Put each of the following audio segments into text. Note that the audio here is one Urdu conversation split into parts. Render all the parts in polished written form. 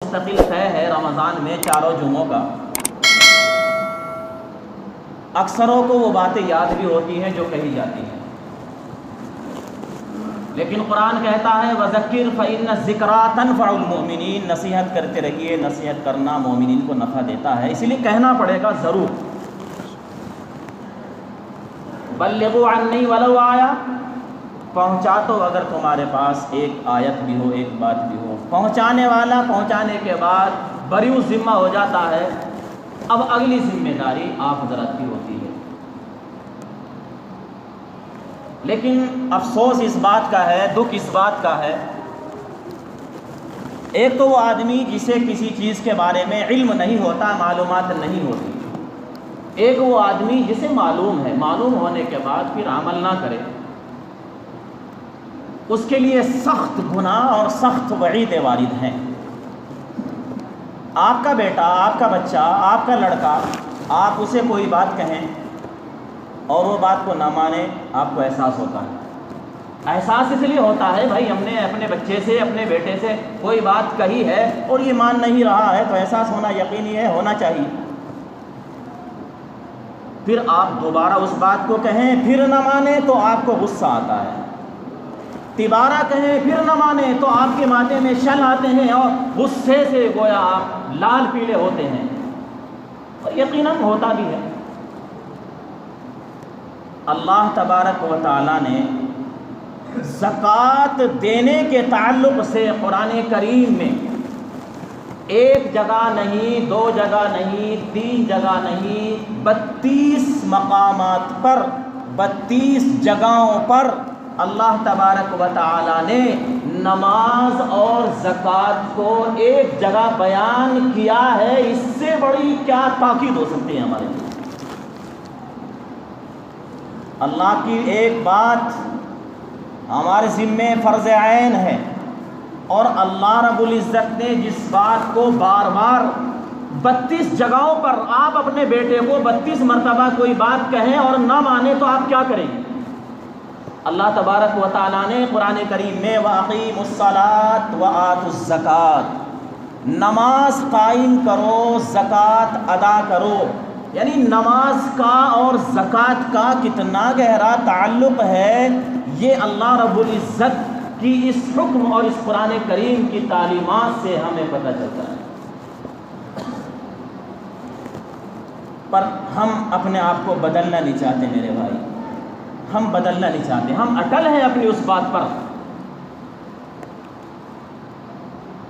مستقل طے ہے رمضان میں چاروں جمعوں کا، اکثروں کو وہ باتیں یاد بھی ہوتی ہیں جو کہی جاتی ہیں، لیکن قرآن کہتا ہے وَذَكِّرْ فَإِنَّ الذِّكْرَىٰ تَنفَعُ الْمُؤْمِنِينَ، نصیحت کرتے رہیے، نصیحت کرنا مومنین کو نفع دیتا ہے، اسی لیے کہنا پڑے گا ضرور۔ بلغوا عنی ولو آیا، پہنچا تو اگر تمہارے پاس ایک آیت بھی ہو، ایک بات بھی ہو۔ پہنچانے والا پہنچانے کے بعد بریو ذمہ ہو جاتا ہے، اب اگلی ذمہ داری آپ حضرات کی ہوتی ہے۔ لیکن افسوس اس بات کا ہے، دکھ اس بات کا ہے، ایک تو وہ آدمی جسے کسی چیز کے بارے میں علم نہیں ہوتا، معلومات نہیں ہوتی، ایک وہ آدمی جسے معلوم ہے، معلوم ہونے کے بعد پھر عمل نہ کرے، اس کے لیے سخت گناہ اور سخت وعید وارد ہیں۔ آپ کا بیٹا، آپ کا بچہ، آپ کا لڑکا، آپ اسے کوئی بات کہیں اور وہ بات کو نہ مانے، آپ کو احساس ہوتا ہے۔ احساس اس لیے ہوتا ہے بھائی ہم نے اپنے بچے سے، اپنے بیٹے سے کوئی بات کہی ہے اور یہ مان نہیں رہا ہے، تو احساس ہونا یقینی ہے، ہونا چاہیے۔ پھر آپ دوبارہ اس بات کو کہیں، پھر نہ مانے تو آپ کو غصہ آتا ہے، تیبارہ کہیں پھر نہ مانے تو آپ کے ماتھے میں شل آتے ہیں اور غصے سے گویا آپ لال پیلے ہوتے ہیں، اور یقیناً ہوتا بھی ہے۔ اللہ تبارک و تعالیٰ نے زکوٰۃ دینے کے تعلق سے قرآن کریم میں ایک جگہ نہیں، دو جگہ نہیں، تین جگہ نہیں، 32 مقامات پر، 32 جگہوں پر اللہ تبارک و تعالیٰ نے نماز اور زکوٰۃ کو ایک جگہ بیان کیا ہے۔ اس سے بڑی کیا تاکید ہو سکتی ہے ہمارے لیے؟ اللہ کی ایک بات ہمارے ذمے فرض عین ہے، اور اللہ رب العزت نے جس بات کو بار بار 32 جگہوں پر، آپ اپنے بیٹے کو 32 مرتبہ کوئی بات کہیں اور نہ مانے تو آپ کیا کریں گے؟ اللہ تبارک و تعالیٰ نے قرآن کریم میں وَأَقِیمُوا الصَّلَاةَ وَآتُوا الزَّکَاةَ، نماز قائم کرو، زکوٰۃ ادا کرو، یعنی نماز کا اور زکوٰۃ کا کتنا گہرا تعلق ہے، یہ اللہ رب العزت کی اس حکم اور اس قرآن کریم کی تعلیمات سے ہمیں پتہ چلتا ہے۔ پر ہم اپنے آپ کو بدلنا نہیں چاہتے میرے بھائی، ہم بدلنا نہیں چاہتے، ہم اٹل ہیں اپنی اس بات پر۔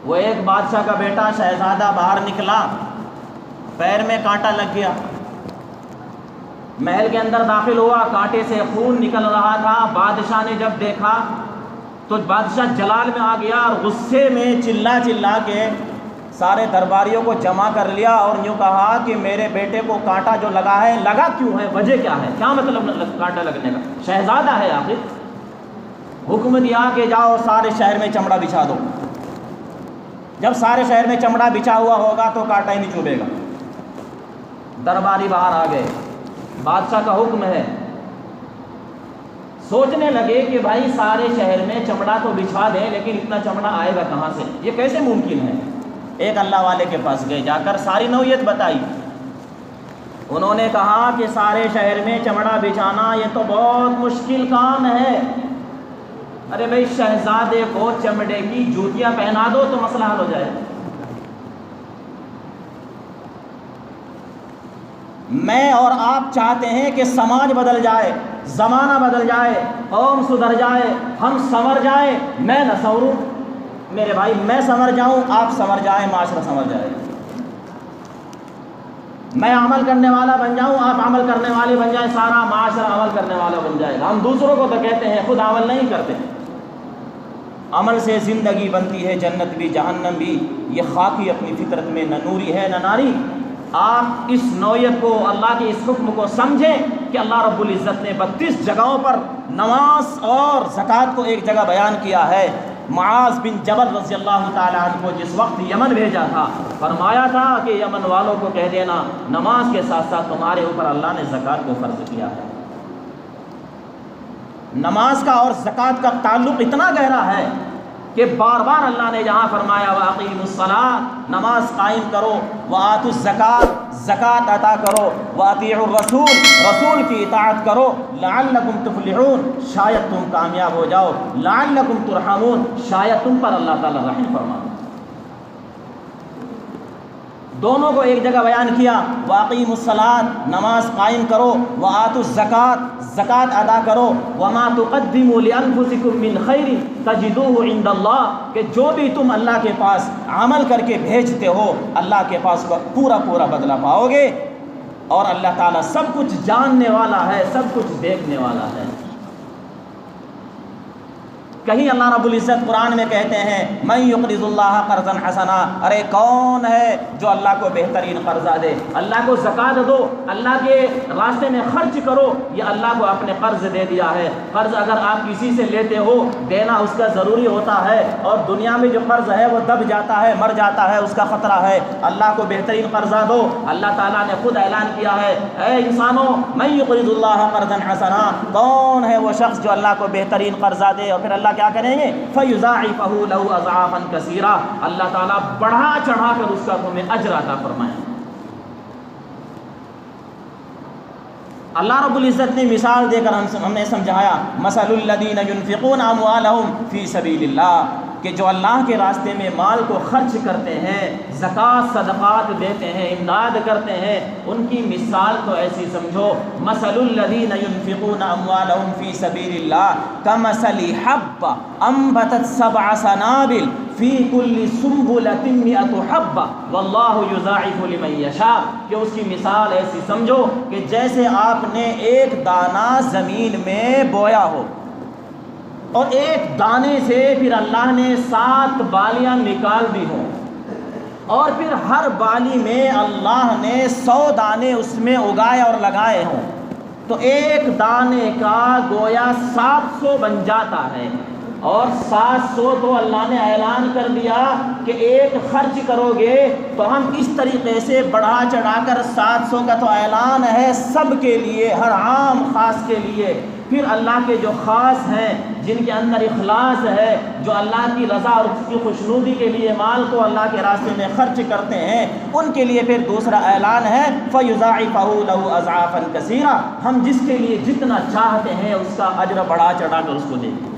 وہ ایک بادشاہ کا بیٹا شہزادہ باہر نکلا، پیر میں کانٹا لگ گیا، محل کے اندر داخل ہوا، کانٹے سے خون نکل رہا تھا۔ بادشاہ نے جب دیکھا تو بادشاہ جلال میں آ گیا اور غصے میں چلا چلا کے سارے درباریوں کو جمع کر لیا اور یوں کہا کہ میرے بیٹے کو کانٹا جو لگا ہے، لگا کیوں ہے، وجہ کیا ہے، کیا مطلب کانٹا لگنے کا؟ شہزادہ ہے آخر۔ حکم دیا کہ جاؤ سارے شہر میں چمڑا بچھا دو، جب سارے شہر میں چمڑا بچھا ہوا ہوگا تو کانٹا ہی نہیں چبھے گا۔ درباری باہر آ گئے، بادشاہ کا حکم ہے۔ سوچنے لگے کہ بھائی سارے شہر میں چمڑا تو بچھا دیں، لیکن اتنا چمڑا آئے گا کہاں سے، یہ کیسے ممکن ہے؟ ایک اللہ والے کے پاس گئے، جا کر ساری نوعیت بتائی۔ انہوں نے کہا کہ سارے شہر میں چمڑا بچھانا یہ تو بہت مشکل کام ہے۔ ارے بھائی شہزادے کو چمڑے کی جوتیاں پہنا دو تو مسئلہ حل ہو جائے۔ میں اور آپ چاہتے ہیں کہ سماج بدل جائے، زمانہ بدل جائے، قوم سدھر جائے، ہم سنور جائیں۔ میں نہ سنوروں میرے بھائی، میں سنور جاؤں، آپ سنور جائیں، معاشرہ سنور جائے۔ میں عمل کرنے والا بن جاؤں، آپ عمل کرنے والے بن جائیں، سارا معاشرہ عمل کرنے والا بن جائے گا۔ ہم دوسروں کو تو کہتے ہیں، خود عمل نہیں کرتے۔ عمل سے زندگی بنتی ہے، جنت بھی جہنم بھی، یہ خاکی اپنی فطرت میں نہ نوری ہے نہ ناری۔ آپ اس نوعیت کو، اللہ کے اس حکم کو سمجھیں کہ اللہ رب العزت نے 32 جگہوں پر نماز اور زکوٰۃ کو ایک جگہ بیان کیا ہے۔ معاذ بن جبل رضی اللہ تعالیٰ عنہ کو جس وقت یمن بھیجا تھا، فرمایا تھا کہ یمن والوں کو کہہ دینا نماز کے ساتھ ساتھ تمہارے اوپر اللہ نے زکوٰۃ کو فرض کیا ہے۔ نماز کا اور زکوٰۃ کا تعلق اتنا گہرا ہے کہ بار بار اللہ نے یہاں فرمایا وَأَقِيمُوا الصَّلَاةَ، نماز قائم کرو، وَآتُوا الزَّكَاةَ، زکوٰۃ عطا کرو، وَأَطِيعُوا الرَّسُولَ، رسول کی اطاعت کرو، لَعَلَّكُمْ تُفْلِحُونَ، شاید تم کامیاب ہو جاؤ، لَعَلَّكُمْ تُرْحَمُونَ، شاید تم پر اللہ تعالیٰ رحم فرمائے۔ دونوں کو ایک جگہ بیان کیا، وَأَقِيمُوا الصَّلَاةَ، نماز قائم کرو، وَآتُوا الزَّكَاةَ، زکوٰۃ ادا کرو، وَمَا تُقَدِّمُوا لِأَنفُسِكُم مِّن خَيْرٍ تَجِدُوهُ عِندَ اللَّهِ، کہ جو بھی تم اللہ کے پاس عمل کر کے بھیجتے ہو اللہ کے پاس پورا پورا بدلہ پاؤ گے، اور اللہ تعالیٰ سب کچھ جاننے والا ہے، سب کچھ دیکھنے والا ہے۔ کہیں اللہ رب العزت قرآن میں کہتے ہیں مَن يُقْرِضُ اللَّهَ قَرْضًا حَسَنًا، ارے کون ہے جو اللہ کو بہترین قرضہ دے؟ اللہ کو زکوٰۃ دو، اللہ کے راستے میں خرچ کرو، یہ اللہ کو آپ نے قرض دے دیا ہے۔ قرض اگر آپ کسی سے لیتے ہو، دینا اس کا ضروری ہوتا ہے، اور دنیا میں جو قرض ہے وہ دب جاتا ہے، مر جاتا ہے، اس کا خطرہ ہے۔ اللہ کو بہترین قرضہ دو۔ اللہ تعالیٰ نے خود اعلان کیا ہے، اے انسانوں مَن يُقْرِضُ اللَّهَ قَرْضًا حَسَنًا، کون ہے وہ شخص جو اللہ کو بہترین قرضہ دے؟ اور پھر اللہ کیا کریں گے؟ فَيُضَاعِفَهُ لَهُ أَضْعَافًا كَثِيرًا، اللہ تعالیٰ بڑھا چڑھا کر اس کا تمہیں اجر عطا فرمائے۔ اللہ رب العزت نے مثال دے کر ہم نے سمجھایا، مَثَلُ الَّذِينَ يُنْفِقُونَ أَمْوَالَهُمْ فِي سَبِيلِ اللَّهِ، کہ جو اللہ کے راستے میں مال کو خرچ کرتے ہیں، زکوٰۃ صدقات دیتے ہیں، امداد کرتے ہیں، ان کی مثال تو ایسی سمجھو، مَثَلُ الَّذِينَ يُنْفِقُونَ أَمْوَالَهُمْ فِي سَبِيلِ اللَّهِ كَمَثَلِ حَبَّةٍ أَنبَتَتْ سَبْعَ سَنَابِلَ فِي كُلِّ سُنبُلَةٍ مِّائَةُ حَبَّةٍ وَاللَّهُ يُضَاعِفُ لِمَن يَشَاءُ، کہ اس کی مثال ایسی سمجھو کہ جیسے آپ نے ایک دانہ زمین میں بویا ہو، اور ایک دانے سے پھر اللہ نے 7 بالیاں نکال دی ہوں، اور پھر ہر بالی میں اللہ نے 100 دانے اس میں اگائے اور لگائے ہوں، تو ایک دانے کا گویا 700 بن جاتا ہے، اور 700 تو اللہ نے اعلان کر دیا کہ ایک خرچ کرو گے تو ہم اس طریقے سے بڑھا چڑھا کر 700 کا تو اعلان ہے سب کے لیے، ہر عام خاص کے لیے۔ پھر اللہ کے جو خاص ہیں، جن کے اندر اخلاص ہے، جو اللہ کی رضا اور اس کی خوشنودی کے لیے مال کو اللہ کے راستے میں خرچ کرتے ہیں، ان کے لیے پھر دوسرا اعلان ہے فَيُضَاعِفَهُ لَهُ أَضْعَافًا كَثِيرًا، ہم جس کے لیے جتنا چاہتے ہیں اس کا اجر بڑھا چڑھا کر اس کو دیں گے۔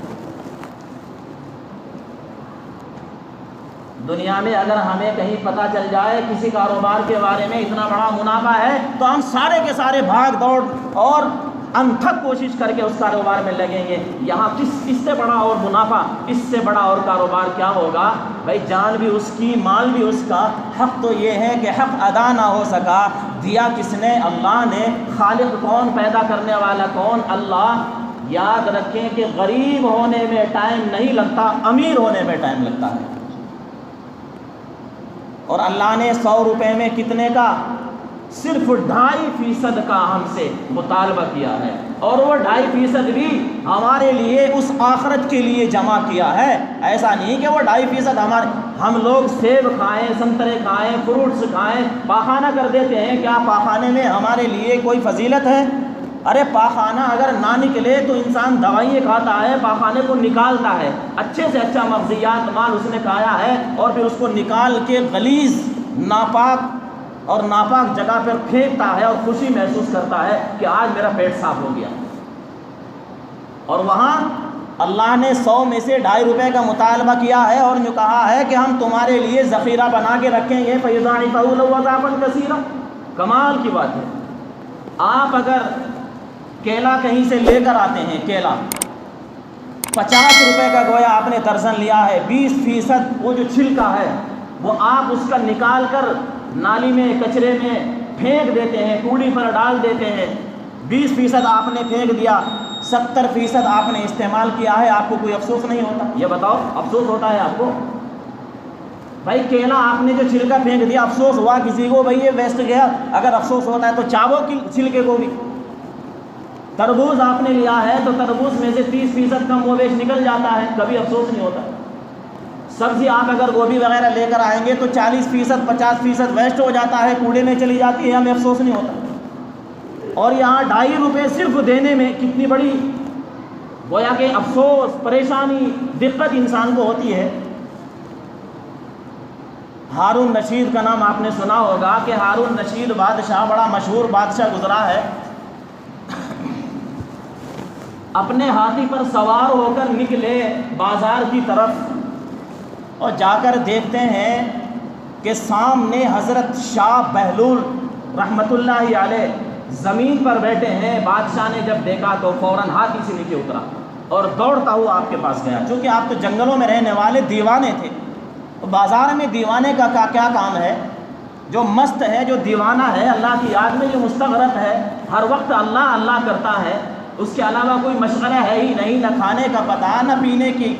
دنیا میں اگر ہمیں کہیں پتہ چل جائے کسی کاروبار کے بارے میں اتنا بڑا منافع ہے، تو ہم سارے کے سارے بھاگ دوڑ اور انتھک کوشش کر کے اس کاروبار میں لگیں گے۔ یہاں اس سے بڑا اور منافع، اس سے بڑا اور کاروبار کیا ہوگا؟ بھائی جان بھی اس کی، مال بھی اس کا، حق تو یہ ہے کہ حق ادا نہ ہو سکا، دیا کس نے؟ اللہ نے۔ خالق کون؟ پیدا کرنے والا کون؟ اللہ۔ یاد رکھیں کہ غریب ہونے میں ٹائم نہیں لگتا، امیر ہونے میں ٹائم لگتا ہے۔ اور اللہ نے 100 روپے میں کتنے کا؟ صرف 2.5% کا ہم سے مطالبہ کیا ہے، اور وہ 2.5% بھی ہمارے لیے اس آخرت کے لیے جمع کیا ہے۔ ایسا نہیں کہ وہ 2.5% ہم لوگ سیب کھائیں، سنترے کھائیں، فروٹس کھائیں، پاخانہ کر دیتے ہیں۔ کیا پاخانے میں ہمارے لیے کوئی فضیلت ہے؟ ارے پاخانہ اگر نہ نکلے تو انسان دوائیں کھاتا ہے، پاخانے کو نکالتا ہے، اچھے سے اچھا مغزیات مال اس نے کھایا ہے، اور پھر اس کو نکال کے غلیظ ناپاک اور ناپاک جگہ پر پھینکتا ہے، اور خوشی محسوس کرتا ہے کہ آج میرا پیٹ صاف ہو گیا۔ اور وہاں اللہ نے 100 میں سے 2.5 روپے کا مطالبہ کیا ہے، اور جو کہا ہے کہ ہم تمہارے لیے ذخیرہ بنا کے رکھیں گے، فَيُضَاعِفَهُ لَهُ أَضْعَافًا كَثِيرًا۔ کمال کی بات ہے۔ آپ اگر کیلا کہیں سے لے کر آتے ہیں، کیلا 50 روپے کا گویا آپ نے درجن لیا ہے، 20% وہ جو چھلکا ہے وہ آپ اس کا نکال کر نالی میں، کچرے میں پھینک دیتے ہیں، کوڑی پر ڈال دیتے ہیں۔ 20% آپ نے پھینک دیا، 70% آپ نے استعمال کیا ہے، آپ کو کوئی افسوس نہیں ہوتا؟ یہ بتاؤ، افسوس ہوتا ہے آپ کو؟ بھائی کیلا آپ نے جو چھلکا پھینک دیا، افسوس ہوا کسی کو؟ بھائی یہ ویسٹ گیا۔ اگر افسوس ہوتا ہے تو چاول کی چھلکے کو بھی۔ تربوز آپ نے لیا ہے تو تربوز میں سے 30% کم و بیش نکل جاتا ہے، کبھی افسوس نہیں ہوتا۔ سبزی آپ اگر گوبھی وغیرہ لے کر آئیں گے تو 40% 50% ویسٹ ہو جاتا ہے، کوڑے میں چلی جاتی ہے، ہمیں افسوس نہیں ہوتا۔ اور یہاں 2.5 روپے صرف دینے میں کتنی بڑی گویا کہ افسوس، پریشانی، دقت انسان کو ہوتی ہے۔ ہارون رشید کا نام آپ نے سنا ہوگا کہ ہارون رشید بادشاہ بڑا مشہور بادشاہ گزرا ہے۔ اپنے ہاتھی پر سوار ہو کر نکلے بازار کی طرف اور جا کر دیکھتے ہیں کہ سامنے حضرت شاہ بہلول رحمۃ اللہ علیہ زمین پر بیٹھے ہیں۔ بادشاہ نے جب دیکھا تو فوراً ہاتھی سے نیچے اترا اور دوڑتا ہوا آپ کے پاس گیا۔ چونکہ آپ تو جنگلوں میں رہنے والے دیوانے تھے، تو بازار میں دیوانے کا کیا کام ہے؟ جو مست ہے، جو دیوانہ ہے، اللہ کی یاد میں جو مستغرق ہے، ہر وقت اللہ اللہ کرتا ہے، اس کے علاوہ کوئی مشغلہ ہے ہی نہیں، نہ کھانے کا پتہ، نہ پینے کی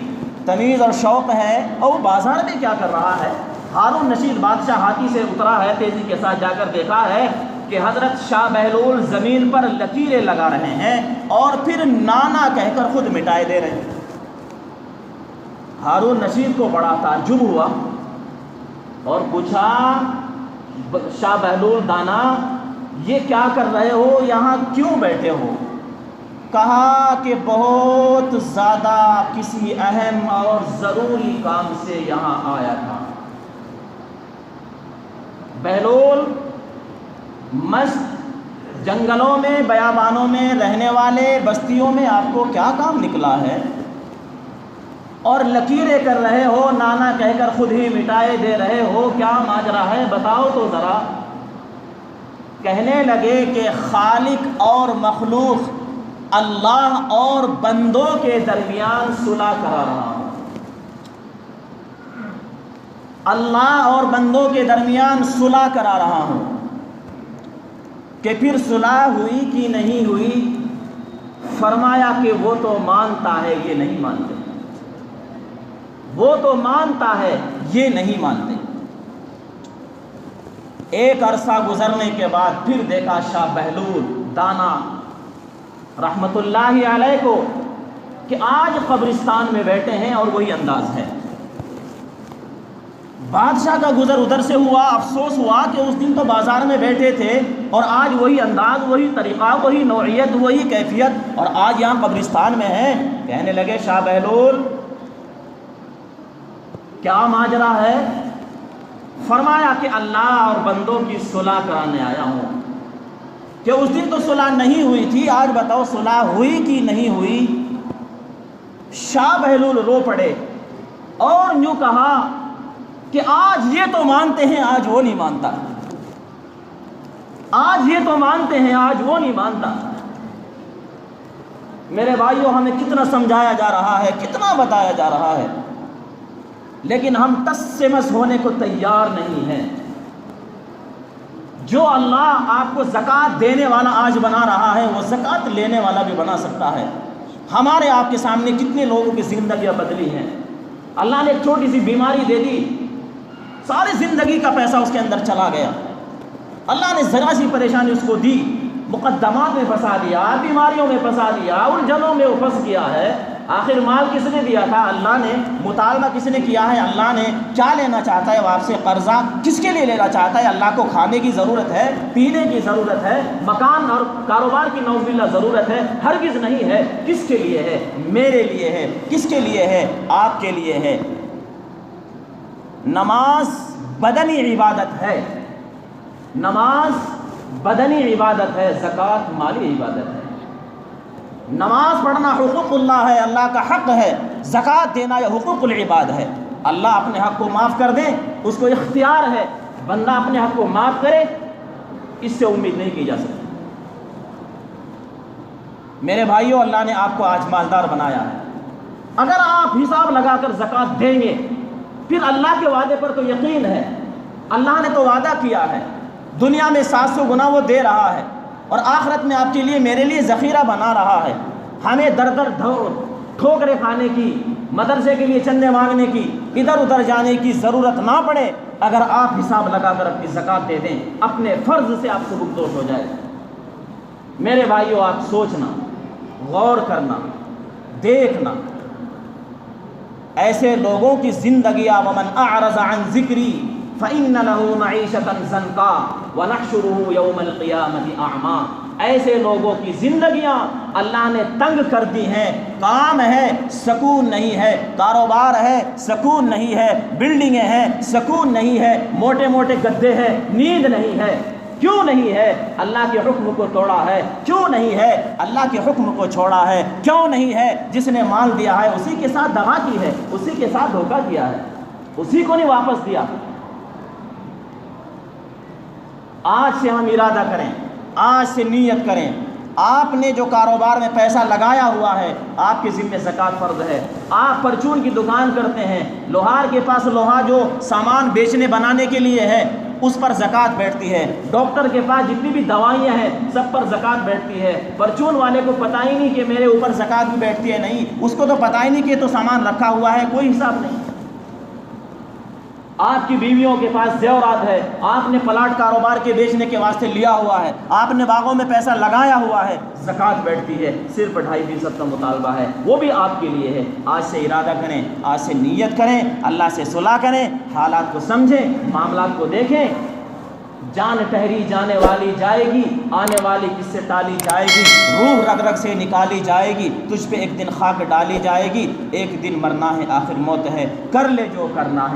تمیز اور شوق ہے، اور وہ بازار میں کیا کر رہا ہے؟ ہارون رشید بادشاہ ہاتھی سے اترا ہے، تیزی کے ساتھ جا کر دیکھا ہے کہ حضرت شاہ بہلول زمین پر لکیریں لگا رہے ہیں اور پھر نانا کہہ کر خود مٹائے دے رہے ہیں۔ ہارون رشید کو بڑا تعجب ہوا اور پوچھا، شاہ بہلول دانا یہ کیا کر رہے ہو، یہاں کیوں بیٹھے ہو؟ کہا کہ بہت زیادہ کسی اہم اور ضروری کام سے یہاں آیا تھا۔ بہلول مست جنگلوں میں، بیابانوں میں رہنے والے بستیوں میں آپ کو کیا کام نکلا ہے اور لکیریں کر رہے ہو، نانا کہہ کر خود ہی مٹائے دے رہے ہو، کیا ماجرا ہے بتاؤ تو ذرا۔ کہنے لگے کہ خالق اور مخلوق اللہ اور بندوں کے درمیان صلح کرا رہا ہوں، اللہ اور بندوں کے درمیان صلح کرا رہا ہوں۔ کہ پھر صلح ہوئی کہ نہیں ہوئی؟ فرمایا کہ وہ تو مانتا ہے یہ نہیں مانتے، وہ تو مانتا ہے یہ نہیں مانتے۔ ایک عرصہ گزرنے کے بعد پھر دیکھا شاہ بہلول دانا رحمت اللہ علیہ کو کہ آج قبرستان میں بیٹھے ہیں اور وہی انداز ہے۔ بادشاہ کا گزر ادھر سے ہوا، افسوس ہوا کہ اس دن تو بازار میں بیٹھے تھے اور آج وہی انداز، وہی طریقہ، وہی نوعیت، وہی کیفیت، اور آج یہاں قبرستان میں ہیں۔ کہنے لگے شاہ بہلول کیا ماجرا ہے؟ فرمایا کہ اللہ اور بندوں کی صلح کرانے آیا ہوں، کہ اس دن تو صلح نہیں ہوئی تھی، آج بتاؤ صلح ہوئی کہ نہیں ہوئی؟ شاہ بہلول رو پڑے اور یوں کہا کہ آج یہ تو مانتے ہیں آج وہ نہیں مانتا، آج یہ تو مانتے ہیں آج وہ نہیں مانتا۔ میرے بھائیوں، ہمیں کتنا سمجھایا جا رہا ہے، کتنا بتایا جا رہا ہے، لیکن ہم ٹس سے مس ہونے کو تیار نہیں ہیں۔ جو اللہ آپ کو زکوٰۃ دینے والا آج بنا رہا ہے، وہ زکوٰۃ لینے والا بھی بنا سکتا ہے۔ ہمارے آپ کے سامنے کتنے لوگوں کی زندگیاں بدلی ہیں۔ اللہ نے ایک چھوٹی سی بیماری دے دی، ساری زندگی کا پیسہ اس کے اندر چلا گیا۔ اللہ نے ذرا سی پریشانی اس کو دی، مقدمات میں پھنسا دیا، بیماریوں میں پھنسا دیا، الجھنوں میں وہ پھنس گیا ہے۔ آخر مال کس نے دیا تھا؟ اللہ نے۔ مطالبہ کس نے کیا ہے؟ اللہ نے۔ کیا لینا چاہتا ہے وہ آپ سے؟ قرضہ کس کے لیے لینا چاہتا ہے؟ اللہ کو کھانے کی ضرورت ہے، پینے کی ضرورت ہے، مکان اور کاروبار کی نعوذ باللہ ضرورت ہے؟ ہرگز نہیں ہے۔ کس کے لیے ہے؟ میرے لیے ہے۔ کس کے لیے ہے؟ آپ کے لیے ہے۔ نماز بدنی عبادت ہے، نماز بدنی عبادت ہے، زکوٰۃ مالی عبادت ہے۔ نماز پڑھنا حقوق اللہ ہے، اللہ کا حق ہے، زکوٰۃ دینا یہ حقوق العباد ہے۔ اللہ اپنے حق کو معاف کر دے، اس کو اختیار ہے، بندہ اپنے حق کو معاف کرے، اس سے امید نہیں کی جا سکتی۔ میرے بھائیوں، اللہ نے آپ کو آج مالدار بنایا ہے، اگر آپ حساب لگا کر زکوٰۃ دیں گے، پھر اللہ کے وعدے پر تو یقین ہے، اللہ نے تو وعدہ کیا ہے، دنیا میں 700 گنا وہ دے رہا ہے، اور آخرت میں آپ کے لیے میرے لیے ذخیرہ بنا رہا ہے۔ ہمیں در در ٹھوکریں کھانے کی، مدرسے کے لیے چندے مانگنے کی، ادھر ادھر جانے کی ضرورت نہ پڑے اگر آپ حساب لگا کر اپنی زکوٰۃ دے دیں، اپنے فرض سے آپ سے بگدوش ہو جائے۔ میرے بھائیوں، آپ سوچنا، غور کرنا، دیکھنا، ایسے لوگوں کی زندگیاں ومن اعرض عن ذکری فإن له معیشة ضنکا ونحشره یوم القیامة اعما، ایسے لوگوں کی زندگیاں اللہ نے تنگ کر دی ہیں، کام ہے سکون نہیں ہے، کاروبار ہے سکون نہیں ہے، بلڈنگیں ہیں سکون نہیں ہے، موٹے موٹے گدے ہیں نیند نہیں ہے۔ کیوں نہیں ہے؟ اللہ کے حکم کو توڑا ہے۔ کیوں نہیں ہے؟ اللہ کے حکم کو چھوڑا ہے۔ کیوں نہیں ہے؟ جس نے مال دیا ہے اسی کے ساتھ دغا کی ہے، اسی کے ساتھ دھوکہ کیا ہے، اسی کو نہیں واپس دیا۔ آج سے ہم ارادہ کریں، آج سے نیت کریں، آپ نے جو کاروبار میں پیسہ لگایا ہوا ہے آپ کے ذمہ زکوٰۃ فرض ہے۔ آپ پرچون کی دکان کرتے ہیں، لوہار کے پاس لوہا جو سامان بیچنے بنانے کے لیے ہے اس پر زکوٰۃ بیٹھتی ہے، ڈاکٹر کے پاس جتنی بھی دوائیاں ہیں سب پر زکوٰۃ بیٹھتی ہے۔ پرچون والے کو پتہ ہی نہیں کہ میرے اوپر زکوٰۃ بھی بیٹھتی ہے، نہیں، اس کو تو پتہ ہی نہیں کہ تو سامان رکھا ہوا ہے، کوئی حساب نہیں۔ آپ کی بیویوں کے پاس زیورات ہے، آپ نے پلاٹ کاروبار کے بیچنے کے واسطے لیا ہوا ہے، آپ نے باغوں میں پیسہ لگایا ہوا ہے، زکوٰۃ بیٹھتی ہے، صرف 2.5% کا مطالبہ ہے، وہ بھی آپ کے لیے ہے۔ آج سے ارادہ کریں، آج سے نیت کریں، اللہ سے صلح کریں، حالات کو سمجھیں، معاملات کو دیکھیں۔ جان ٹھہری جانے والی جائے گی، آنے والی کس سے ٹالی جائے گی، روح رگ رگ سے نکالی جائے گی، تجھ پہ ایک دن خاک ڈالی جائے گی، ایک دن مرنا ہے آخر موت ہے، کر لے جو کرنا ہے۔